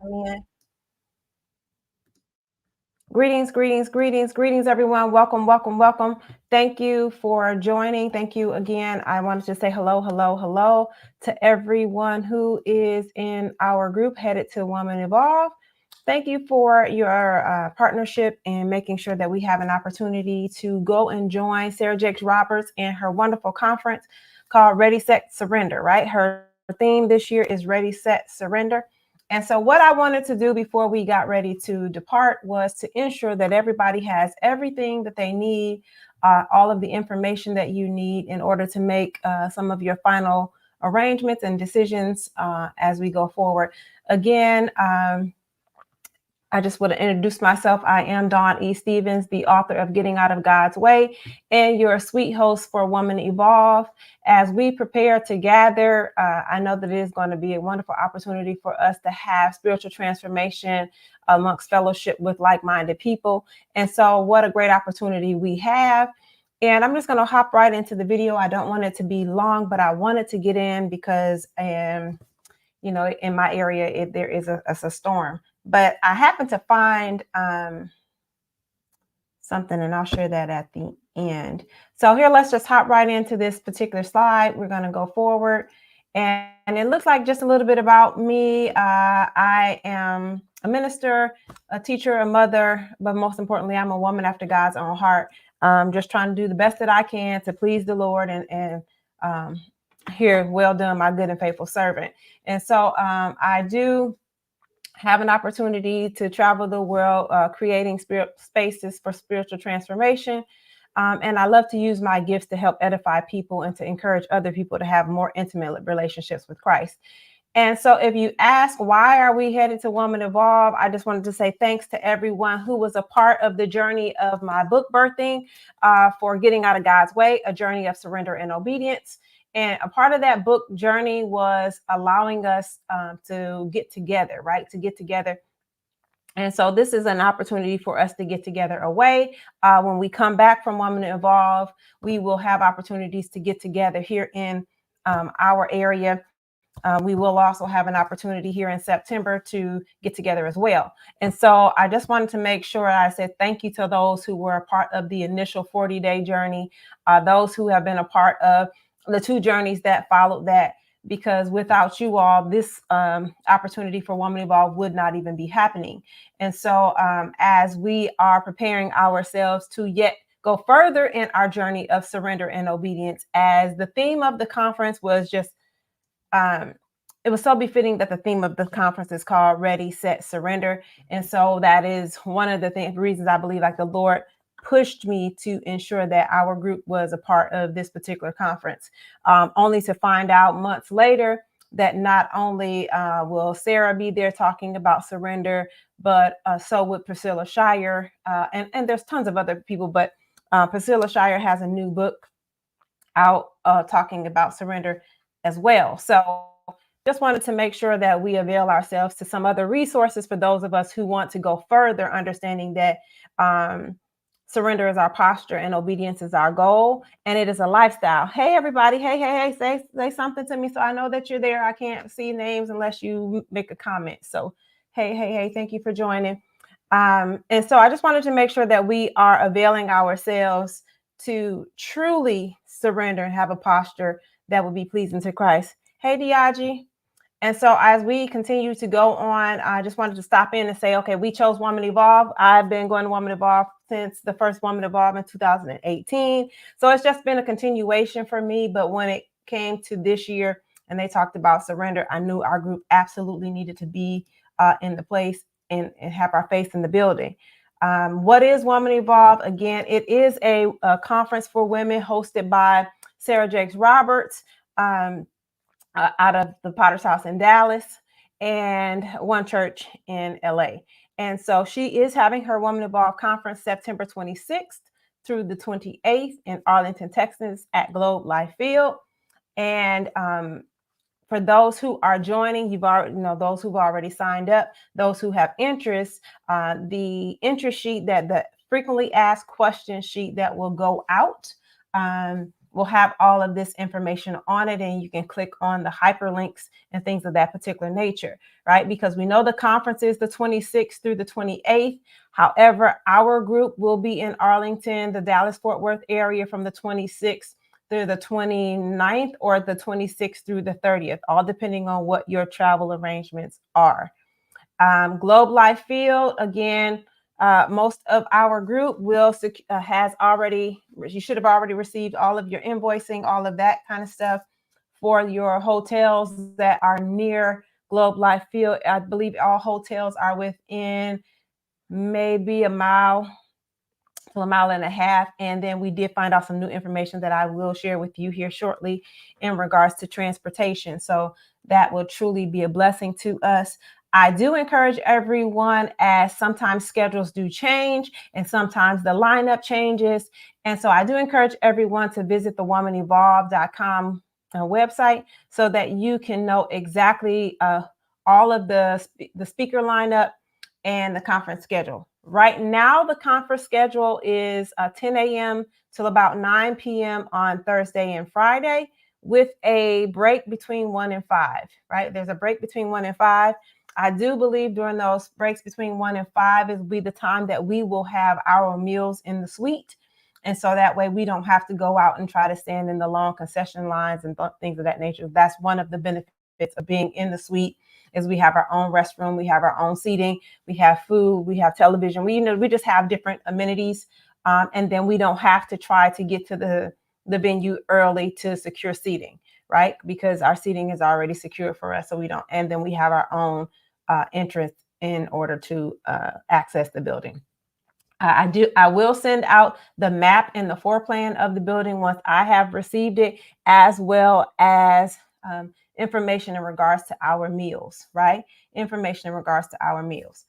Amen. Greetings, greetings, greetings, greetings, everyone. Welcome, welcome, welcome. Thank you for joining. Thank you again. I wanted to say hello, hello, hello to everyone who is in our group headed to Woman Evolve. Thank you for your partnership and making sure that we have an opportunity to go and join Sarah Jakes Roberts in her wonderful conference called Ready, Set, Surrender, right? Her theme this year is Ready, Set, Surrender. And so what I wanted to do before we got ready to depart was to ensure that everybody has everything that they need, all of the information that you need in order to make some of your final arrangements and decisions as we go forward. Again, I just want to introduce myself. I am Dawn E. Stevens, the author of Getting Out of God's Way, and your sweet host for Woman Evolve. As we prepare to gather, I know that it is going to be a wonderful opportunity for us to have spiritual transformation amongst fellowship with like-minded people. And so what a great opportunity we have. And I'm just going to hop right into the video. I don't want it to be long, but I wanted to get in because in my area, there is a storm. But I happened to find something, and I'll share that at the end. So here, let's just hop right into this particular slide. We're going to go forward. And it looks like just a little bit about me. I am a minister, a teacher, a mother, but most importantly, I'm a woman after God's own heart. Just trying to do the best that I can to please the Lord and hear, well done, my good and faithful servant. And so I do have an opportunity to travel the world, creating spaces for spiritual transformation. And I love to use my gifts to help edify people and to encourage other people to have more intimate relationships with Christ. And so if you ask, why are we headed to Woman Evolve? I just wanted to say thanks to everyone who was a part of the journey of my book birthing for Getting Out of God's Way, a journey of surrender and obedience. And a part of that book journey was allowing us to get together, right? To get together. And so this is an opportunity for us to get together away. When we come back from Woman Evolve, we will have opportunities to get together here in our area. We will also have an opportunity here in September to get together as well. And so I just wanted to make sure I said thank you to those who were a part of the initial 40-day journey, those who have been a part of the 2 journeys that followed that, because without you all, this opportunity for Woman Evolve would not even be happening. And so as we are preparing ourselves to yet go further in our journey of surrender and obedience, as the theme of the conference was just it was so befitting that the theme of the conference is called Ready, Set, Surrender. And so that is one of the reasons I believe like the Lord pushed me to ensure that our group was a part of this particular conference, only to find out months later that not only will Sarah be there talking about surrender, but so would Priscilla Shire. And there's tons of other people, but Priscilla Shire has a new book out talking about surrender as well. So just wanted to make sure that we avail ourselves to some other resources for those of us who want to go further, understanding that surrender is our posture and obedience is our goal, and it is a lifestyle. Hey, everybody. Hey, say something to me so I know that you're there. I can't see names unless you make a comment. So hey, thank you for joining. And so I just wanted to make sure that we are availing ourselves to truly surrender and have a posture that would be pleasing to Christ. Hey, Diagi. And so as we continue to go on, I just wanted to stop in and say, okay, we chose Woman Evolve. I've been going to Woman Evolve since the first Woman Evolve in 2018. So it's just been a continuation for me. But when it came to this year and they talked about surrender, I knew our group absolutely needed to be in the place and have our face in the building. What is Woman Evolve? Again, it is a conference for women hosted by Sarah Jakes Roberts, out of the Potter's House in Dallas and One Church in LA. And so she is having her Woman Evolve conference September 26th through the 28th in Arlington, Texas at Globe Life Field. And for those who are joining, you've already those who've already signed up, those who have interest, the interest sheet, that the frequently asked question sheet that will go out will have all of this information on it, and you can click on the hyperlinks and things of that particular nature, right? Because we know the conference is the 26th through the 28th. However, our group will be in Arlington, the Dallas-Fort Worth area from the 26th through the 29th, or the 26th through the 30th, all depending on what your travel arrangements are. Globe Life Field, again, most of our group has already, you should have already received all of your invoicing, all of that kind of stuff for your hotels that are near Globe Life Field. I believe all hotels are within maybe a mile to a mile and a half. And then we did find out some new information that I will share with you here shortly in regards to transportation. So that will truly be a blessing to us. I do encourage everyone, as sometimes schedules do change and sometimes the lineup changes. And so I do encourage everyone to visit the womanevolve.com website so that you can know exactly all of the speaker lineup and the conference schedule. Right now, the conference schedule is 10 a.m. till about 9 p.m. on Thursday and Friday, with a break between 1 and 5, right? There's a break between 1 and 5. I do believe during those breaks between 1 and 5 is be the time that we will have our meals in the suite. And so that way we don't have to go out and try to stand in the long concession lines and things of that nature. That's one of the benefits of being in the suite, is we have our own restroom, we have our own seating, we have food, we have television. We just have different amenities. And then we don't have to try to get to the venue early to secure seating, right? Because our seating is already secured for us. So we don't, and then we have our own entrance in order to access the building. I will send out the map and the floor plan of the building once I have received it, as well as information in regards to our meals, right? Information in regards to our meals.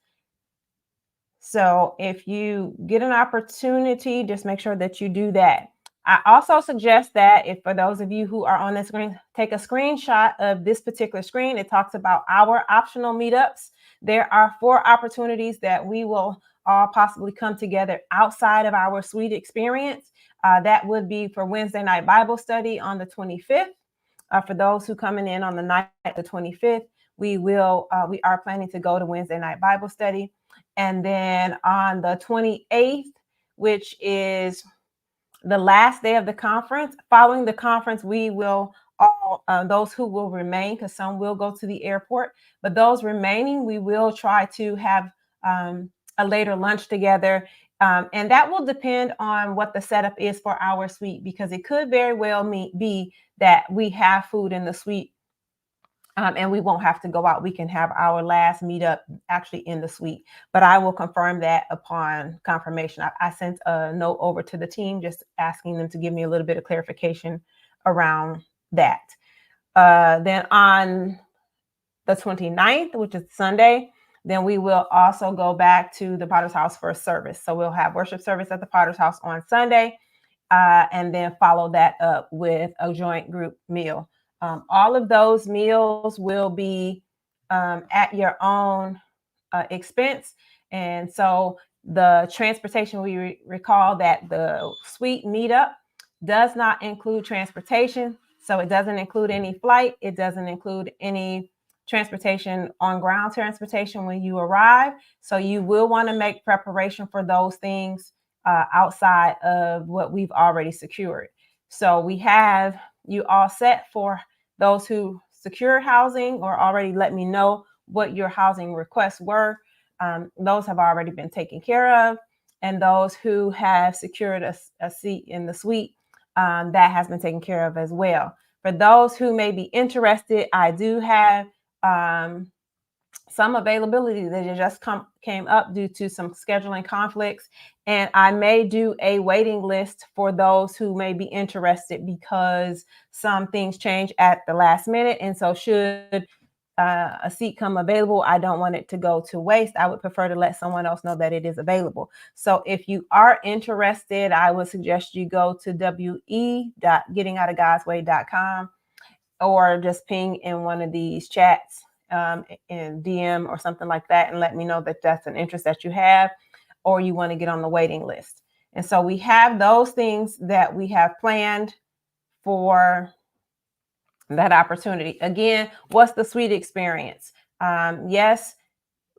So if you get an opportunity, just make sure that you do that. I also suggest that if, for those of you who are on the screen, take a screenshot of this particular screen. It talks about our optional meetups. There are 4 opportunities that we will all possibly come together outside of our suite experience. That would be for Wednesday night Bible study on the 25th. For those who coming in on the night, the 25th, we are planning to go to Wednesday night Bible study. And then on the 28th, which is the last day of the conference, following the conference, we will all, those who will remain, because some will go to the airport, but those remaining, we will try to have a later lunch together. And that will depend on what the setup is for our suite, because it could very well be that we have food in the suite and we won't have to go out. We can have our last meetup actually in the suite, but I will confirm that upon confirmation. I sent a note over to the team just asking them to give me a little bit of clarification around that. Then on the 29th, which is Sunday, then we will also go back to the Potter's House for a service. So we'll have worship service at the Potter's House on Sunday, and then follow that up with a joint group meal. All of those meals will be at your own expense. And so the transportation, we recall that the suite meetup does not include transportation. So it doesn't include any flight. It doesn't include any transportation, on ground transportation when you arrive. So you will want to make preparation for those things outside of what we've already secured. So we have you all set for those who secure housing or already let me know what your housing requests were. Those have already been taken care of. And those who have secured a seat in the suite, that has been taken care of as well. For those who may be interested, I do have some availability that just came up due to some scheduling conflicts. And I may do a waiting list for those who may be interested, because some things change at the last minute. And so should a seat come available, I don't want it to go to waste. I would prefer to let someone else know that it is available. So if you are interested, I would suggest you go to we.gettingoutofgodsway.com, or just ping in one of these chats in DM or something like that, and let me know that that's an interest that you have, or you want to get on the waiting list. And so we have those things that we have planned for that opportunity. Again, what's the suite experience? Yes,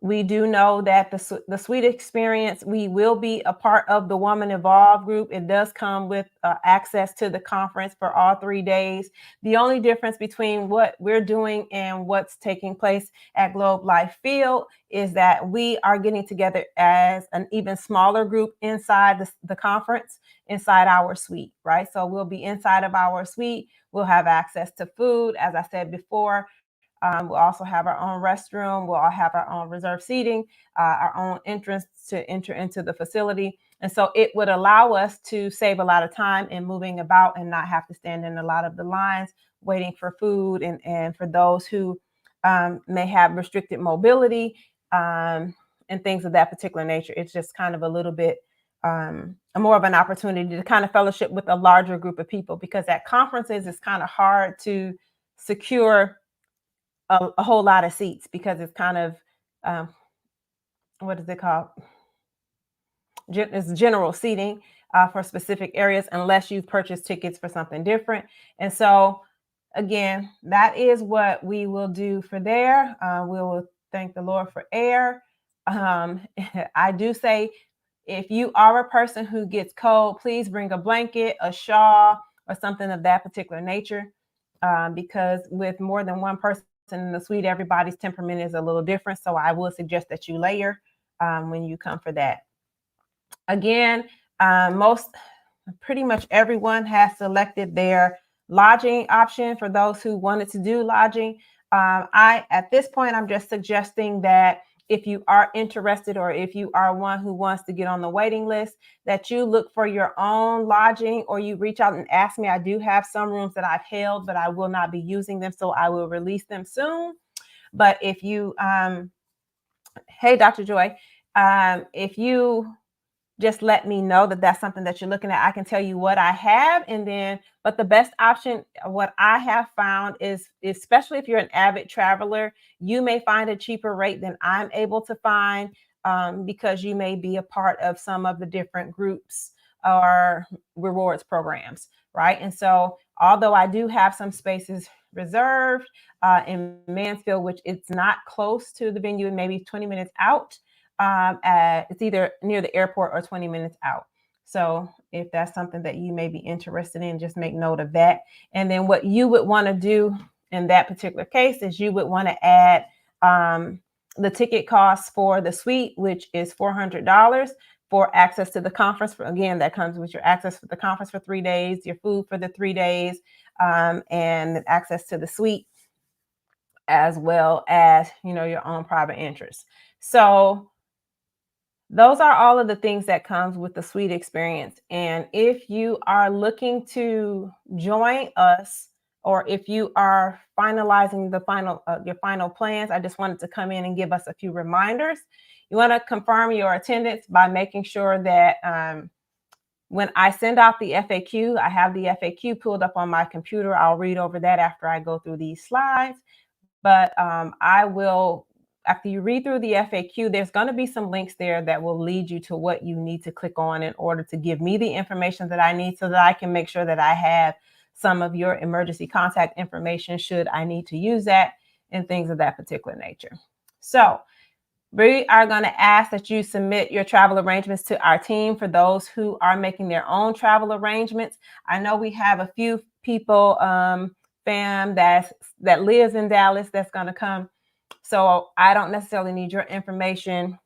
we do know that the suite experience, we will be a part of the Woman Evolve group. It does come with access to the conference for all 3 days. The only difference between what we're doing and what's taking place at Globe Life Field is that we are getting together as an even smaller group inside the conference, inside our suite, right? So we'll be inside of our suite. We'll have access to food, as I said before. We'll also have our own restroom. We'll all have our own reserved seating, our own entrance to enter into the facility. And so it would allow us to save a lot of time in moving about and not have to stand in a lot of the lines waiting for food. And for those who may have restricted mobility and things of that particular nature, it's just kind of a little bit more of an opportunity to kind of fellowship with a larger group of people, because at conferences, it's kind of hard to secure a whole lot of seats because it's kind of um, what is it called? It's general seating for specific areas, unless you've purchased tickets for something different. And so, again, that is what we will do for there. We will thank the Lord for air. I do say, if you are a person who gets cold, please bring a blanket, a shawl, or something of that particular nature, because with more than one person in the suite, everybody's temperament is a little different. So I will suggest that you layer when you come for that. Again, pretty much everyone has selected their lodging option for those who wanted to do lodging. At this point, I'm just suggesting that if you are interested, or if you are one who wants to get on the waiting list, that you look for your own lodging, or you reach out and ask me. I do have some rooms that I've held, but I will not be using them, so I will release them soon. But if you, hey, Dr. Joy, if you just let me know that that's something that you're looking at, I can tell you what I have. And then, but the best option, what I have found is, especially if you're an avid traveler, you may find a cheaper rate than I'm able to find, because you may be a part of some of the different groups or rewards programs, right? And so, although I do have some spaces reserved in Mansfield, which it's not close to the venue and maybe 20 minutes out, it's either near the airport or 20 minutes out. So if that's something that you may be interested in, just make note of that. And then what you would want to do in that particular case is you would want to add the ticket costs for the suite, which is $400 for access to the conference. Again, that comes with your access for the conference for 3 days, your food for the 3 days, and access to the suite, as well as, your own private interest. So those are all of the things that comes with the suite experience. And if you are looking to join us, or if you are finalizing your final plans, I just wanted to come in and give us a few reminders. You want to confirm your attendance by making sure that when I send out the FAQ, I have the FAQ pulled up on my computer. I'll read over that after I go through these slides. But I will, after you read through the FAQ, there's going to be some links there that will lead you to what you need to click on in order to give me the information that I need, so that I can make sure that I have some of your emergency contact information should I need to use that, and things of that particular nature. So we are going to ask that you submit your travel arrangements to our team for those who are making their own travel arrangements. I know we have a few people, fam, that lives in Dallas, that's going to come. So I don't necessarily need your information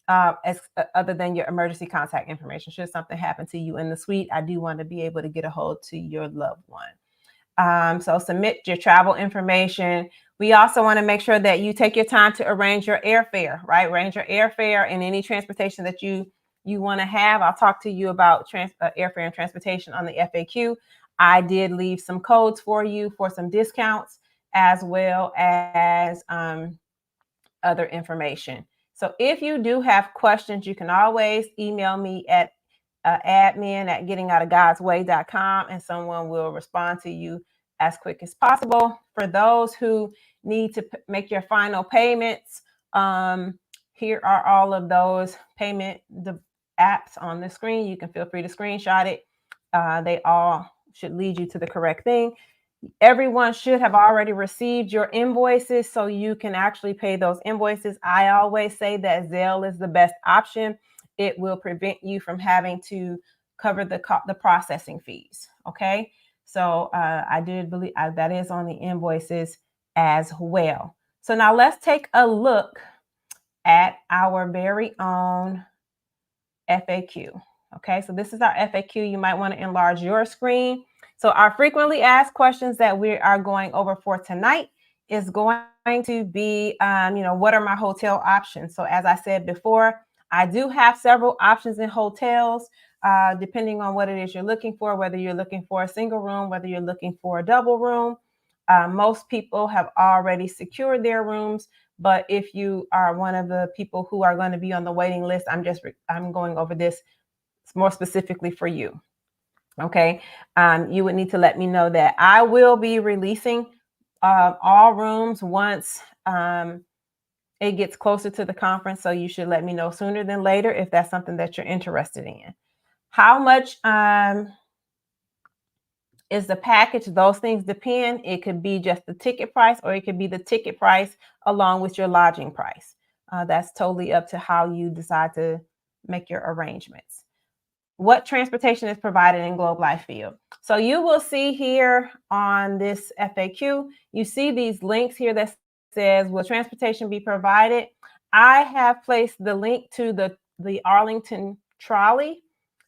other than your emergency contact information. Should something happen to you in the suite, I do want to be able to get a hold to your loved one. So submit your travel information. We also want to make sure that you take your time to arrange your airfare, right? Arrange your airfare and any transportation that you want to have. I'll talk to you about airfare and transportation on the FAQ. I did leave some codes for you for some discounts, as well as other information. So if you do have questions, you can always email me at admin@gettingoutofgodsway.com, and someone will respond to you as quick as possible. For those who need to make your final payments, here are all of those payment apps on the screen. You can feel free to screenshot it. They all should lead you to the correct thing. Everyone should have already received your invoices so you can actually pay those invoices. I always say that Zelle is the best option. It will prevent you from having to cover the processing fees. Okay. So I did believe that is on the invoices as well. So now let's take a look at our very own FAQ. Okay, so this is our FAQ. You might want to enlarge your screen. So our frequently asked questions that we are going over for tonight is going to be, what are my hotel options? So as I said before, I do have several options in hotels, depending on what it is you're looking for, whether you're looking for a single room, whether you're looking for a double room. Most people have already secured their rooms, but if you are one of the people who are going to be on the waiting list, I'm going over this more specifically for you. Okay. You would need to let me know that I will be releasing all rooms once it gets closer to the conference. So you should let me know sooner than later if that's something that you're interested in. How much is the package? Those things depend. It could be just the ticket price, or it could be the ticket price along with your lodging price. That's totally up to how you decide to make your arrangements. What transportation is provided in Globe Life Field? So you will see here on this FAQ, you see these links here that says, will transportation be provided? I have placed the link to the Arlington trolley,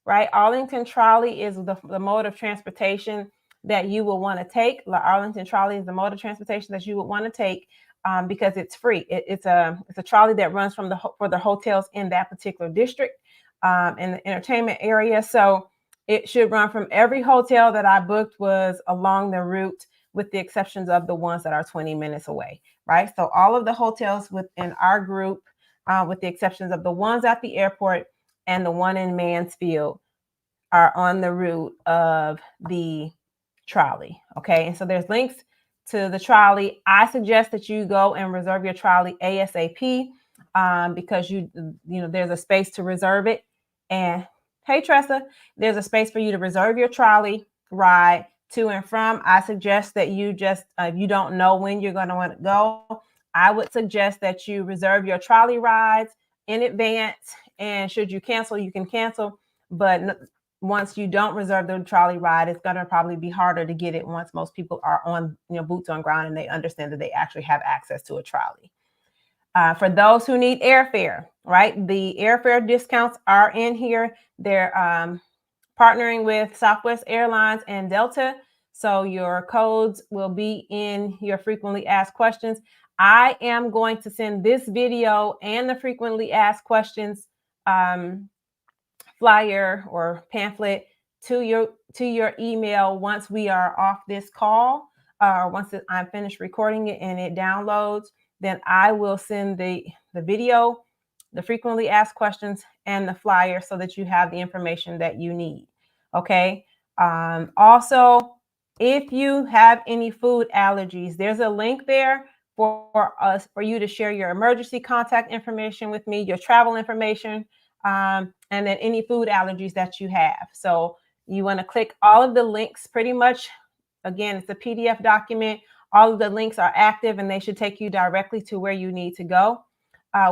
right? Arlington trolley is the mode of transportation that you will want to take. The Arlington trolley is the mode of transportation that you would want to take because it's free. It's a trolley that runs for the hotels in that particular district. In the entertainment area. So it should run from every hotel that I booked was along the route, with the exceptions of the ones that are 20 minutes away, right? So all of the hotels within our group, with the exceptions of the ones at the airport and the one in Mansfield, are on the route of the trolley. Okay. And so there's links to the trolley. I suggest that you go and reserve your trolley ASAP, because there's a space to reserve it. And hey, Tressa, there's a space for you to reserve your trolley ride to and from. I suggest that you just, if you don't know when you're going to want to go, I would suggest that you reserve your trolley rides in advance. And should you cancel, you can cancel. But once you don't reserve the trolley ride, it's going to probably be harder to get it once most people are on, boots on ground and they understand that they actually have access to a trolley. For those who need airfare, right? The airfare discounts are in here. They're partnering with Southwest Airlines and Delta. So your codes will be in your frequently asked questions. I am going to send this video and the frequently asked questions flyer or pamphlet to your email once we are off this call, or once I'm finished recording it and it downloads. Then I will send the video, the frequently asked questions, and the flyer so that you have the information that you need. Okay. Also, if you have any food allergies, there's a link there for you to share your emergency contact information with me, your travel information, and then any food allergies that you have. So you want to click all of the links pretty much. Again, it's a PDF document. All of the links are active and they should take you directly to where you need to go.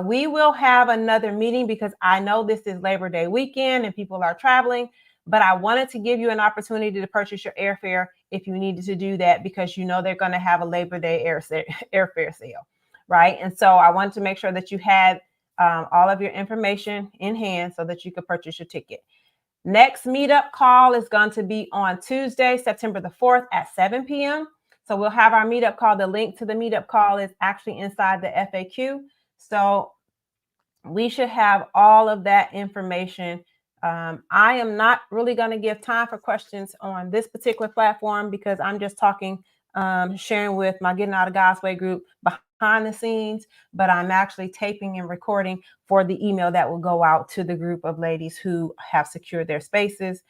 We will have another meeting because I know this is Labor Day weekend and people are traveling, but I wanted to give you an opportunity to purchase your airfare if you needed to do that, because they're going to have a Labor Day airfare sale, right? And so I wanted to make sure that you had all of your information in hand so that you could purchase your ticket. Next meetup call is going to be on Tuesday, September the 4th at 7 p.m. So we'll have our meetup call. The link to the meetup call is actually inside the FAQ. So we should have all of that information. I am not really going to give time for questions on this particular platform because I'm just talking, sharing with my Getting Out of God's Way group behind the scenes, but I'm actually taping and recording for the email that will go out to the group of ladies who have secured their spaces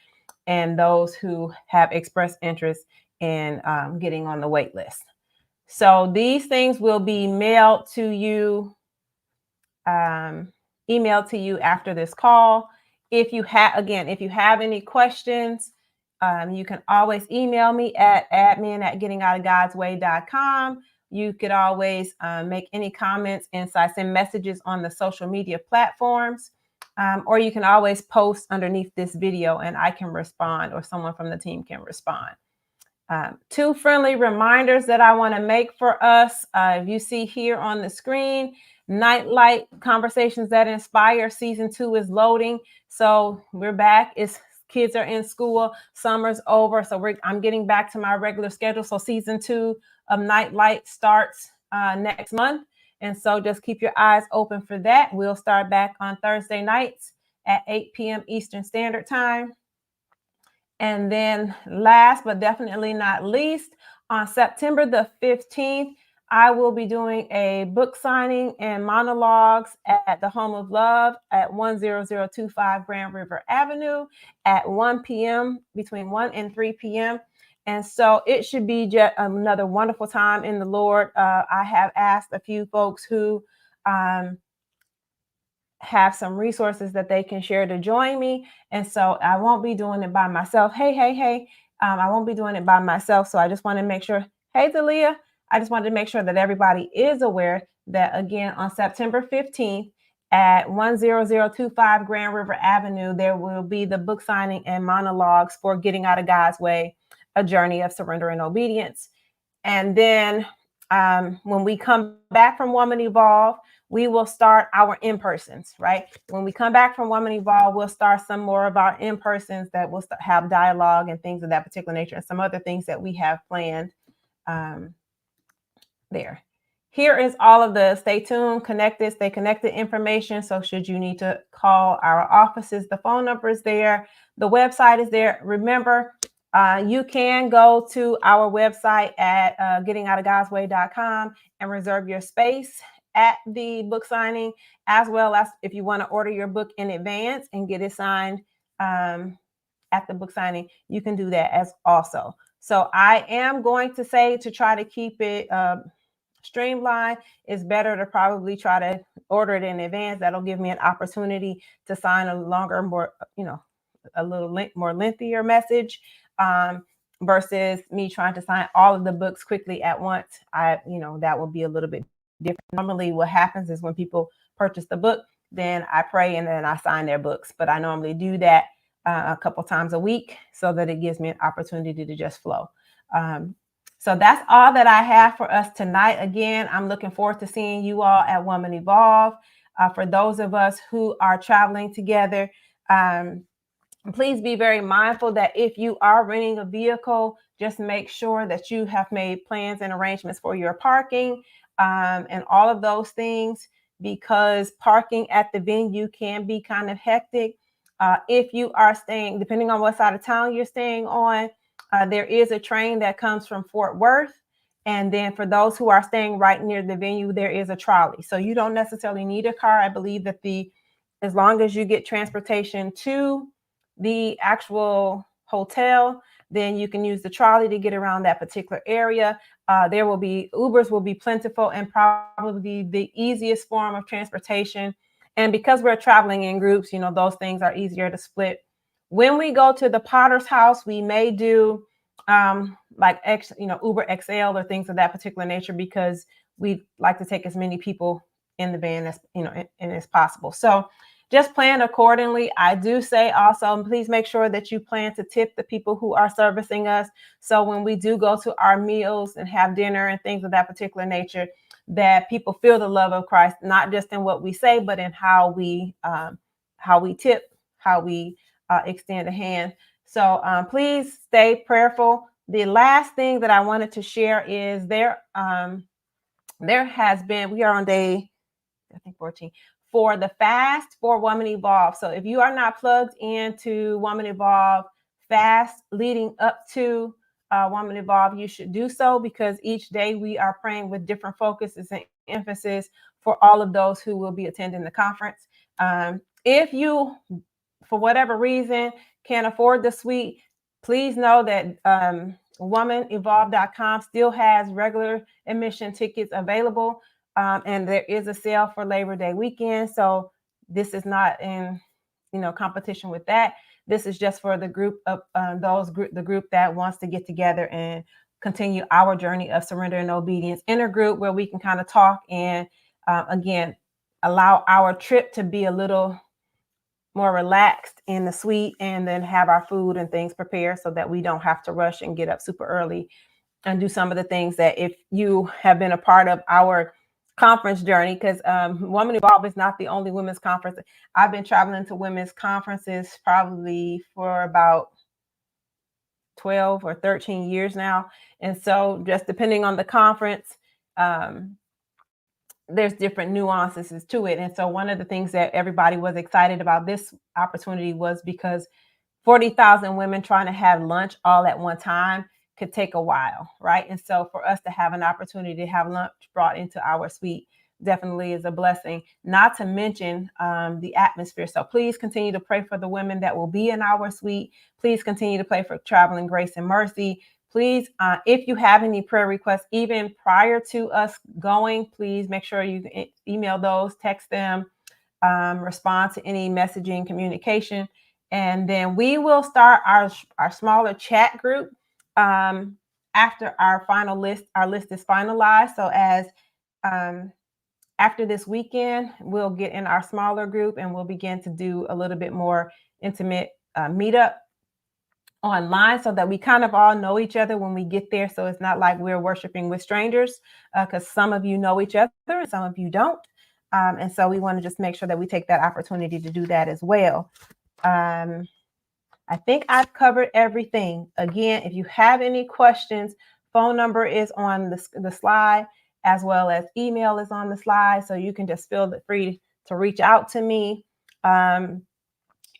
and those who have expressed interest in getting on the wait list. So these things will be mailed to you, emailed to you after this call. If you have any questions, You can always email me at admin@gettingoutofgodsway.com. You could always make any comments, insights, and messages on the social media platforms. Or you can always post underneath this video and I can respond, or someone from the team can respond. Two friendly reminders that I want to make for us. If you see here on the screen, Nightlight Conversations That Inspire Season 2 is loading. So we're back. Kids are in school. Summer's over. So I'm getting back to my regular schedule. So Season 2 of Nightlight starts next month. And so just keep your eyes open for that. We'll start back on Thursday nights at 8 p.m. Eastern Standard Time. And then last but definitely not least, on September the 15th, I will be doing a book signing and monologues at the Home of Love at 10025 Grand River Avenue at 1 p.m., between 1 and 3 p.m. And so it should be just another wonderful time in the Lord. I have asked a few folks who have some resources that they can share to join me. And so I won't be doing it by myself. Hey. I won't be doing it by myself. So I just want to make sure, hey, Dalia, I just wanted to make sure that everybody is aware that, again, on September 15th at 10025 Grand River Avenue, there will be the book signing and monologues for Getting Out of God's Way, A Journey of Surrender and Obedience. And then when we come back from Woman Evolve, we will start our in-persons, right? When we come back from Woman Evolve, we'll start some more of our in-persons that will have dialogue and things of that particular nature, and some other things that we have planned there. Here is all of the stay tuned, connected, stay connected information. So should you need to call our offices, the phone number is there. The website is there. Remember, you can go to our website at gettingoutofgodsway.com and reserve your space at the book signing, as well as if you want to order your book in advance and get it signed at the book signing, you can do that as also. So I am going to say, to try to keep it streamlined, it's better to probably try to order it in advance. That'll give me an opportunity to sign a longer, more, a little more lengthier message, versus me trying to sign all of the books quickly at once. That will be a little bit different. Normally what happens is when people purchase the book, then I pray and then I sign their books. But I normally do that a couple times a week so that it gives me an opportunity to just flow. So that's all that I have for us tonight. Again, I'm looking forward to seeing you all at Woman Evolve. For those of us who are traveling together, please be very mindful that if you are renting a vehicle, just make sure that you have made plans and arrangements for your parking and all of those things, because parking at the venue can be kind of hectic. If you are staying, depending on what side of town you're staying on, there is a train that comes from Fort Worth. And then for those who are staying right near the venue, there is a trolley. So you don't necessarily need a car. I believe that as long as you get transportation to the actual hotel, then you can use the trolley to get around that particular area. Ubers will be plentiful and probably the easiest form of transportation. And because we're traveling in groups, those things are easier to split. When we go to the Potter's house, we may do Uber XL or things of that particular nature, because we like to take as many people in the van as possible. So just plan accordingly. I do say also, please make sure that you plan to tip the people who are servicing us. So when we do go to our meals and have dinner and things of that particular nature, that people feel the love of Christ, not just in what we say, but in how we tip, how we extend a hand. So please stay prayerful. The last thing that I wanted to share is there has been, we are on day, I think 14, for the fast for Woman Evolve. So if you are not plugged into Woman Evolve fast leading up to Woman Evolve, you should do so, because each day we are praying with different focuses and emphasis for all of those who will be attending the conference. If you, for whatever reason, can't afford the suite, please know that womanevolve.com still has regular admission tickets available. And there is a sale for Labor Day weekend. So this is not in, competition with that. This is just for the group of the group that wants to get together and continue our journey of surrender and obedience in a group where we can kind of talk and again allow our trip to be a little more relaxed in the suite, and then have our food and things prepared so that we don't have to rush and get up super early and do some of the things that if you have been a part of our conference journey, because Woman Evolve is not the only women's conference. I've been traveling to women's conferences probably for about 12 or 13 years now. And so just depending on the conference, um, there's different nuances to it. And so one of the things that everybody was excited about this opportunity was because 40,000 women trying to have lunch all at one time could take a while, right? And so for us to have an opportunity to have lunch brought into our suite definitely is a blessing, not to mention the atmosphere. So please continue to pray for the women that will be in our suite. Please continue to pray for traveling grace and mercy. Please, if you have any prayer requests, even prior to us going, please make sure you email those, text them, respond to any messaging communication. And then we will start our smaller chat group after our list is finalized. So as after this weekend, we'll get in our smaller group and we'll begin to do a little bit more intimate meetup online so that we kind of all know each other when we get there. So it's not like we're worshiping with strangers, because some of you know each other and some of you don't. And so we want to just make sure that we take that opportunity to do that as well. I think I've covered everything. Again, if you have any questions, phone number is on the slide, as well as email is on the slide. So you can just feel free to reach out to me.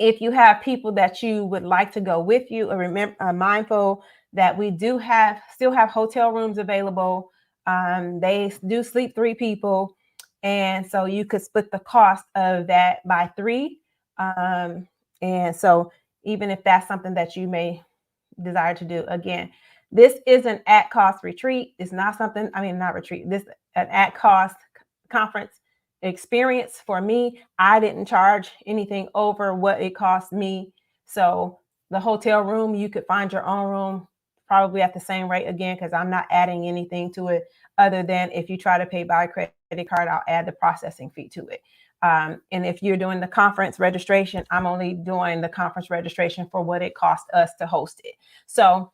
If you have people that you would like to go with you, remember, mindful that we do still have hotel rooms available. They do sleep 3 people. And so you could split the cost of that by 3. And so even if that's something that you may desire to do, again, this is an at-cost retreat. It's not something, not retreat. This an at-cost conference experience for me. I didn't charge anything over what it cost me. So the hotel room, you could find your own room probably at the same rate again, because I'm not adding anything to it other than if you try to pay by credit card, I'll add the processing fee to it. And if you're doing the conference registration, I'm only doing the conference registration for what it cost us to host it. So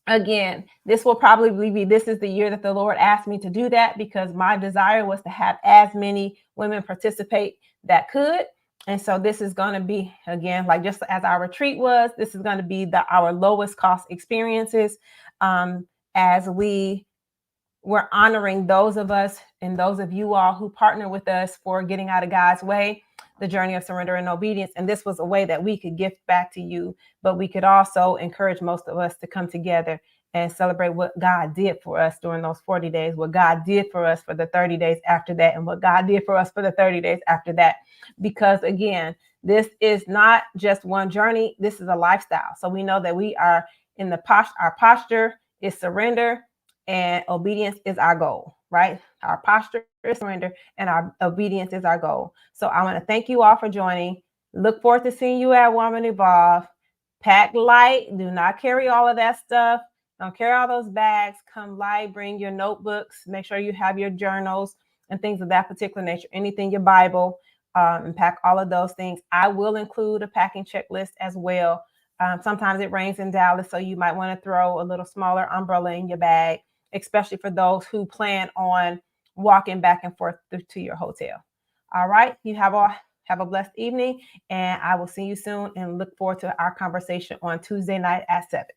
again, this will probably be, this is the year that the Lord asked me to do that, because my desire was to have as many women participate that could. And so this is going to be, again, like just as our retreat was, this is going to be our lowest cost experiences, as we're honoring those of us and those of you all who partner with us for getting out of God's way, the journey of surrender and obedience. And this was a way that we could gift back to you, but we could also encourage most of us to come together and celebrate what God did for us during those 40 days, what God did for us for the 30 days after that, and what God did for us for the 30 days after that. Because again, this is not just one journey. This is a lifestyle. So we know that we are in our posture is surrender, and obedience is our goal, right? Our posture is surrender and our obedience is our goal. So I want to thank you all for joining. Look forward to seeing you at Woman Evolve. Pack light. Do not carry all of that stuff. Don't carry all those bags. Come light. Bring your notebooks. Make sure you have your journals and things of that particular nature. Anything, your Bible, and pack all of those things. I will include a packing checklist as well. Sometimes it rains in Dallas, so you might want to throw a little smaller umbrella in your bag, especially for those who plan on walking back and forth to your hotel. All right. You have a blessed evening, and I will see you soon and look forward to our conversation on Tuesday night at 7.